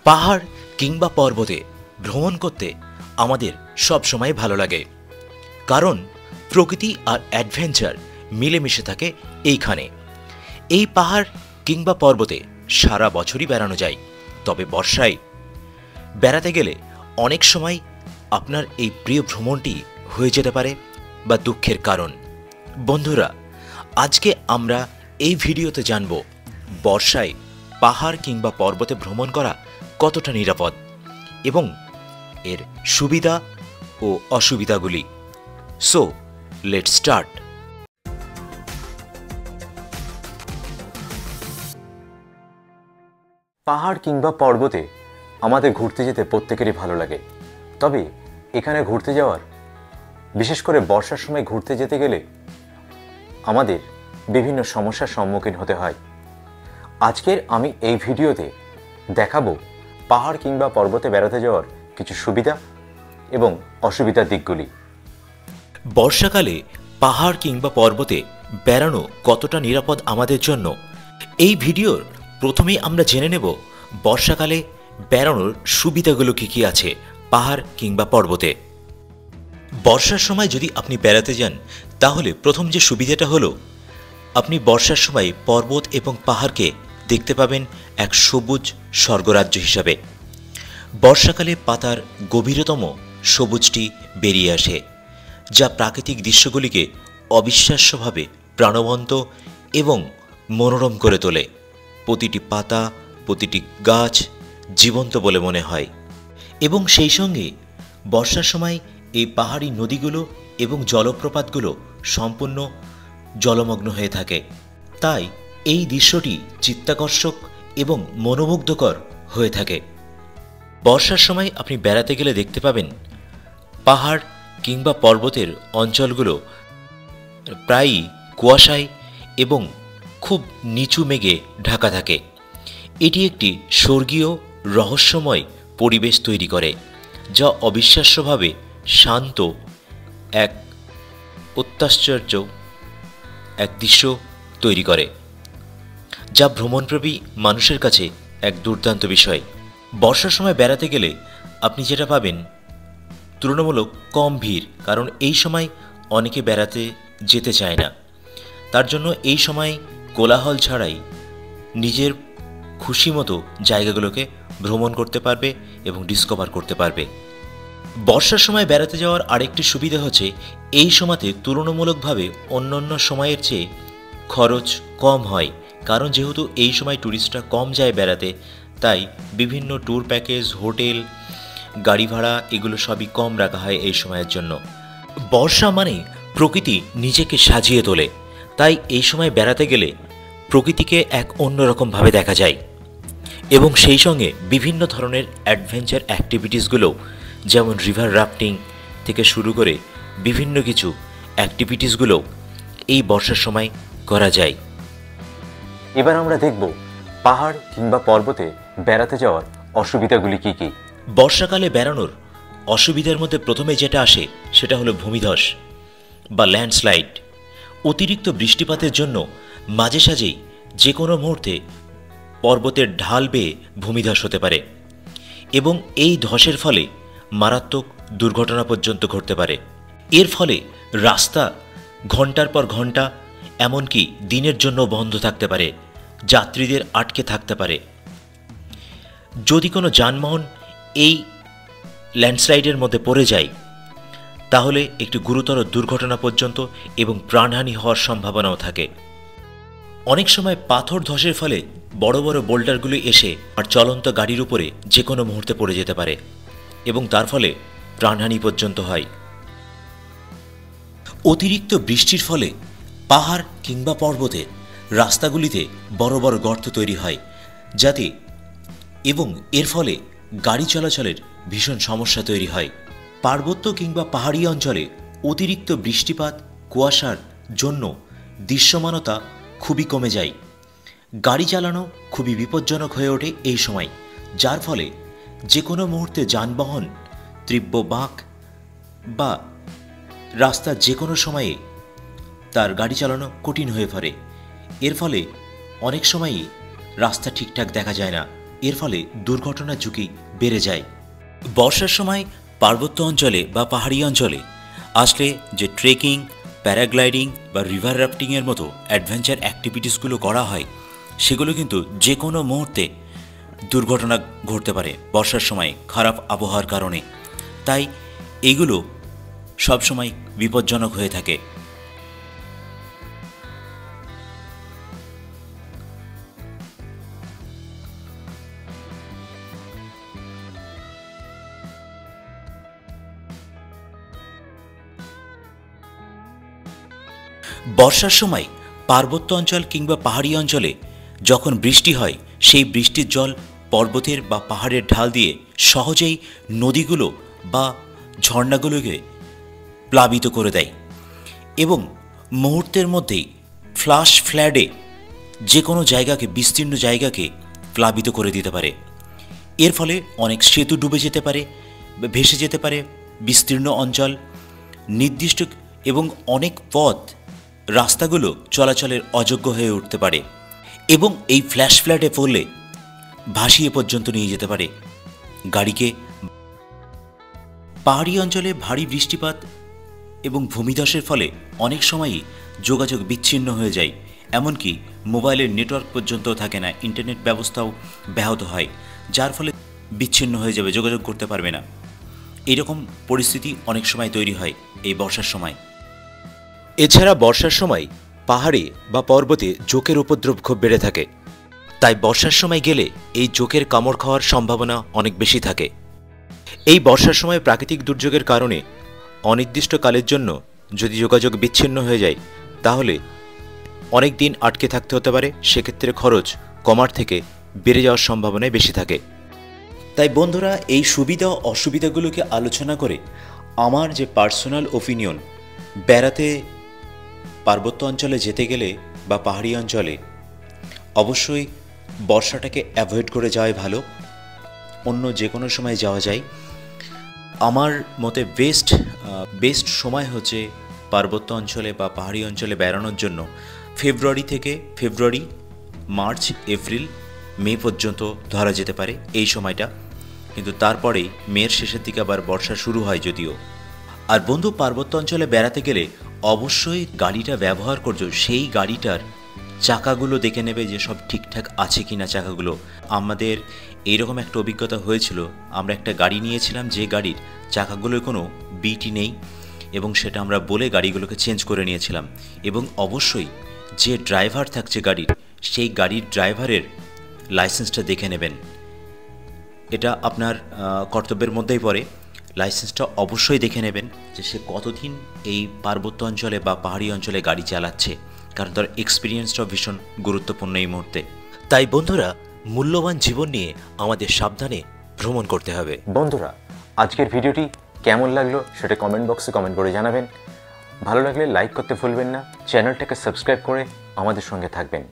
পাহাড় কিংবা পর্বতে ভ্রমণ করতে আমাদের সব সময় ভালো লাগে, কারণ প্রকৃতি আর অ্যাডভেঞ্চার মিলেমিশে থাকে এইখানে। এই পাহাড় কিংবা পর্বতে সারা বছরই বেড়ানো যায়, তবে বর্ষায় বেড়াতে গেলে অনেক সময় আপনার এই প্রিয় ভ্রমণটি হয়ে যেতে পারে বা দুঃখের কারণ। বন্ধুরা, আজকে আমরা এই ভিডিওতে জানব বর্ষায় পাহাড় কিংবা পর্বতে ভ্রমণ করা কতটা নিরাপদ এবং এর সুবিধা ও অসুবিধাগুলি। So let's start. পাহাড় কিংবা পর্বতে আমাদের ঘুরতে যেতে প্রত্যেকেরই ভালো লাগে, তবে এখানে ঘুরতে যাওয়ার, বিশেষ করে বর্ষার সময় ঘুরতে যেতে গেলে আমাদের বিভিন্ন সমস্যার সম্মুখীন হতে হয়। আজকের আমি এই ভিডিওতে দেখাবো পাহাড় কিংবা পর্বতে বেড়াতে যাওয়ার কিছু সুবিধা এবং অসুবিধার দিকগুলি। বর্ষাকালে পাহাড় কিংবা পর্বতে বেড়ানো কতটা নিরাপদ আমাদের জন্য, এই ভিডিওর প্রথমেই আমরা জেনে নেব বর্ষাকালে বেড়ানোর সুবিধাগুলো কী কী আছে পাহাড় কিংবা পর্বতে। বর্ষার সময় যদি আপনি বেড়াতে যান, তাহলে প্রথম যে সুবিধাটা হলো, আপনি বর্ষার সময় পর্বত এবং পাহাড়কে দেখতে পাবেন এক সবুজ স্বর্গরাজ্য হিসাবে। বর্ষাকালে পাতার গভীরতম সবুজটি বেরিয়ে আসে, যা প্রাকৃতিক দৃশ্যগুলিকে অবিশ্বাস্যভাবে প্রাণবন্ত এবং মনোরম করে তোলে। প্রতিটি পাতা, প্রতিটি গাছ জীবন্ত বলে মনে হয়। এবং সেই সঙ্গে বর্ষার সময় এই পাহাড়ি নদীগুলো এবং জলপ্রপাতগুলো সম্পূর্ণ জলমগ্ন হয়ে থাকে, তাই এই দৃশ্যটি চিত্তাকর্ষক এবং মনোমুগ্ধকর হয়ে থাকে। বর্ষার সময় আপনি বেড়াতে গেলে দেখতে পাবেন পাহাড় কিংবা পর্বতের অঞ্চলগুলো প্রায়ই কুয়াশায় এবং খুব নিচু মেঘে ঢাকা থাকে। এটি একটি স্বর্গীয় রহস্যময় পরিবেশ তৈরি করে, যা অবিশ্বাস্যভাবে শান্ত এক অত্যাশ্চর্য এক দৃশ্য তৈরি করে, যা ভ্রমণপ্রেমী মানুষের কাছে এক দুর্দান্ত বিষয়। বর্ষার সময় বেড়াতে গেলে আপনি যেটা পাবেন, তুলনামূলক কম ভিড়, কারণ এই সময় অনেকে বেড়াতে যেতে চায় না। তার জন্য এই সময় কোলাহল ছাড়াই নিজের খুশি মতো জায়গাগুলোকে ভ্রমণ করতে পারবে এবং ডিসকভার করতে পারবে। বর্ষার সময় বেড়াতে যাওয়ার আরেকটি সুবিধা হচ্ছে, এই সময়তে তুলনামূলকভাবে অন্যান্য সময়ের চেয়ে খরচ কম হয়, কারণ যেহেতু এই সময় ট্যুরিস্টরা কম যায় বেড়াতে, তাই বিভিন্ন ট্যুর প্যাকেজ, হোটেল, গাড়ি ভাড়া এগুলো সবই কম রাখা হয় এই সময়ের জন্য। বর্ষা মানে প্রকৃতি নিজেকে সাজিয়ে তোলে, তাই এই সময় বেড়াতে গেলে প্রকৃতিকে এক অন্যরকমভাবে দেখা যায়। এবং সেই সঙ্গে বিভিন্ন ধরনের অ্যাডভেঞ্চার অ্যাক্টিভিটিসগুলো, যেমন রিভার রাফটিং থেকে শুরু করে বিভিন্ন কিছু অ্যাক্টিভিটিসগুলো এই বর্ষার সময় করা যায়। এবার আমরা দেখব পাহাড় কিংবা পর্বতে বেড়াতে যাওয়ার অসুবিধাগুলি কি কি। বর্ষাকালে বেড়ানোর অসুবিধার মধ্যে প্রথমে যেটা আসে সেটা হলো ভূমিধস বা ল্যান্ডস্লাইড। অতিরিক্ত বৃষ্টিপাতের জন্য মাঝে সাঝেই যে কোনো মুহূর্তে পর্বতের ঢাল বেয়ে ভূমিধস হতে পারে এবং এই ধসের ফলে মারাত্মক দুর্ঘটনা পর্যন্ত ঘটতে পারে। এর ফলে রাস্তা ঘন্টার পর ঘন্টা, এমনকি দিনের জন্য বন্ধ থাকতে পারে, যাত্রীদের আটকে থাকতে পারে। যদি কোনো যানবাহন এই ল্যান্ডস্লাইডের মধ্যে পড়ে যায়, তাহলে একটি গুরুতর দুর্ঘটনা পর্যন্ত এবং প্রাণহানি হওয়ার সম্ভাবনাও থাকে। অনেক সময় পাথর ধসের ফলে বড় বড় বোল্ডারগুলি এসে আর চলন্ত গাড়ির উপরে যে কোনো মুহূর্তে পড়ে যেতে পারে এবং তার ফলে প্রাণহানি পর্যন্ত হয়। অতিরিক্ত বৃষ্টির ফলে পাহাড় কিংবা পর্বতে রাস্তাগুলিতে বড় বড় গর্ত তৈরি হয়, যাতে এবং এর ফলে গাড়ি চলাচলের ভীষণ সমস্যা তৈরি হয়। পার্বত্য কিংবা পাহাড়ি অঞ্চলে অতিরিক্ত বৃষ্টিপাত, কুয়াশার জন্য দৃশ্যমানতা খুবই কমে যায়। গাড়ি চালানো খুবই বিপজ্জনক হয়ে ওঠে এই সময়, যার ফলে যে কোনো মুহূর্তে যানবাহন তীব্র বাঁক বা রাস্তার যে কোনো সময়ে তার গাড়ি চালানো কঠিন হয়ে পড়ে। এর ফলে অনেক সময়ই রাস্তা ঠিকঠাক দেখা যায় না, এর ফলে দুর্ঘটনার ঝুঁকি বেড়ে যায়। বর্ষার সময় পার্বত্য অঞ্চলে বা পাহাড়ি অঞ্চলে আসলে যে ট্রেকিং, প্যারাগ্লাইডিং বা রিভার রাফটিংয়ের মতো অ্যাডভেঞ্চার অ্যাক্টিভিটিসগুলো করা হয়, সেগুলো কিন্তু যে কোনো মুহূর্তে দুর্ঘটনা ঘটতে পারে বর্ষার সময় খারাপ আবহাওয়ার কারণে। তাই এইগুলো সবসময় বিপজ্জনক হয়ে থাকে। বর্ষার সময় পার্বত্য অঞ্চল কিংবা পাহাড়ি অঞ্চলে যখন বৃষ্টি হয়, সেই বৃষ্টির জল পর্বতের বা পাহাড়ের ঢাল দিয়ে সহজেই নদীগুলো বা ঝর্ণাগুলোকে প্লাবিত করে দেয় এবং মুহূর্তের মধ্যেই ফ্ল্যাশ ফ্ল্যাডে যে কোনো জায়গাকে, বিস্তীর্ণ জায়গাকে প্লাবিত করে দিতে পারে। এর ফলে অনেক সেতু ডুবে যেতে পারে, ভেসে যেতে পারে বিস্তীর্ণ অঞ্চল, নির্দিষ্ট এবং অনেক পথ, রাস্তাগুলো চলাচলের অযোগ্য হয়ে উঠতে পারে এবং এই ফ্ল্যাশ ফ্ল্যাডে পড়লে ভাসিয়ে পর্যন্ত নিয়ে যেতে পারে গাড়িকে। পাহাড়ি অঞ্চলে ভারী বৃষ্টিপাত এবং ভূমিধসের ফলে অনেক সময়ই যোগাযোগ বিচ্ছিন্ন হয়ে যায়, এমনকি মোবাইলের নেটওয়ার্ক পর্যন্ত থাকে না, ইন্টারনেট ব্যবস্থাও ব্যাহত হয়, যার ফলে বিচ্ছিন্ন হয়ে যাবে, যোগাযোগ করতে পারবে না। এইরকম পরিস্থিতি অনেক সময় তৈরি হয় এই বর্ষার সময়। এছাড়া বর্ষার সময় পাহাড়ে বা পর্বতে জোকের উপদ্রব খুব বেড়ে থাকে, তাই বর্ষার সময় গেলে এই জোকের কামড় খাওয়ার সম্ভাবনা অনেক বেশি থাকে। এই বর্ষার সময় প্রাকৃতিক দুর্যোগের কারণে অনির্দিষ্টকালের জন্য যদি যোগাযোগ বিচ্ছিন্ন হয়ে যায়, তাহলে অনেক দিন আটকে থাকতে হতে পারে। সেক্ষেত্রে খরচ কমার থেকে বেড়ে যাওয়ার সম্ভাবনাই বেশি থাকে। তাই বন্ধুরা, এই সুবিধা ও অসুবিধাগুলোকে আলোচনা করে আমার যে পার্সোনাল ওপিনিয়ন, বেড়াতে পার্বত্য অঞ্চলে যেতে গেলে বা পাহাড়ি অঞ্চলে অবশ্যই বর্ষাটাকে অ্যাভয়েড করে যাওয়াই ভালো, অন্য যে কোনো সময় যাওয়া যায়। আমার মতে বেস্ট সময় হচ্ছে পার্বত্য অঞ্চলে বা পাহাড়ি অঞ্চলে বেড়ানোর জন্য ফেব্রুয়ারি, মার্চ, এপ্রিল, মে পর্যন্ত ধরা যেতে পারে এই সময়টা। কিন্তু তারপরেই মের শেষের দিকে আবার বর্ষা শুরু হয় যদিও। আর বন্ধু, পার্বত্য অঞ্চলে বেড়াতে গেলে অবশ্যই গাড়িটা ব্যবহার করছো, সেই গাড়িটার চাকাগুলো দেখে নেবে যে সব ঠিকঠাক আছে কি না চাকাগুলো। আমাদের এইরকম একটা অভিজ্ঞতা হয়েছিল, আমরা একটা গাড়ি নিয়েছিলাম যে গাড়ির চাকাগুলোর কোনো বিটই নেই এবং সেটা আমরা বলে গাড়িগুলোকে চেঞ্জ করে নিয়েছিলাম। এবং অবশ্যই যে ড্রাইভার থাকছে গাড়ির, সেই গাড়ির ড্রাইভারের লাইসেন্সটা দেখে নেবেন, এটা আপনার কর্তব্যের মধ্যেই পড়ে। লাইসেন্সটা অবশ্যই দেখে নেবেন যে সে কতদিন এই পার্বত্য অঞ্চলে বা পাহাড়ি অঞ্চলে গাড়ি চালাচ্ছে, কারণ তার এক্সপিরিয়েন্সটাও ভীষণ গুরুত্বপূর্ণ এই মুহূর্তে। তাই বন্ধুরা, মূল্যবান জীবন নিয়ে আমাদের সাবধানে ভ্রমণ করতে হবে। বন্ধুরা, আজকের ভিডিওটি কেমন লাগলো সেটা কমেন্ট বক্সে কমেন্ট করে জানাবেন। ভালো লাগলে লাইক করতে ভুলবেন না, চ্যানেলটাকে সাবস্ক্রাইব করে আমাদের সঙ্গে থাকবেন।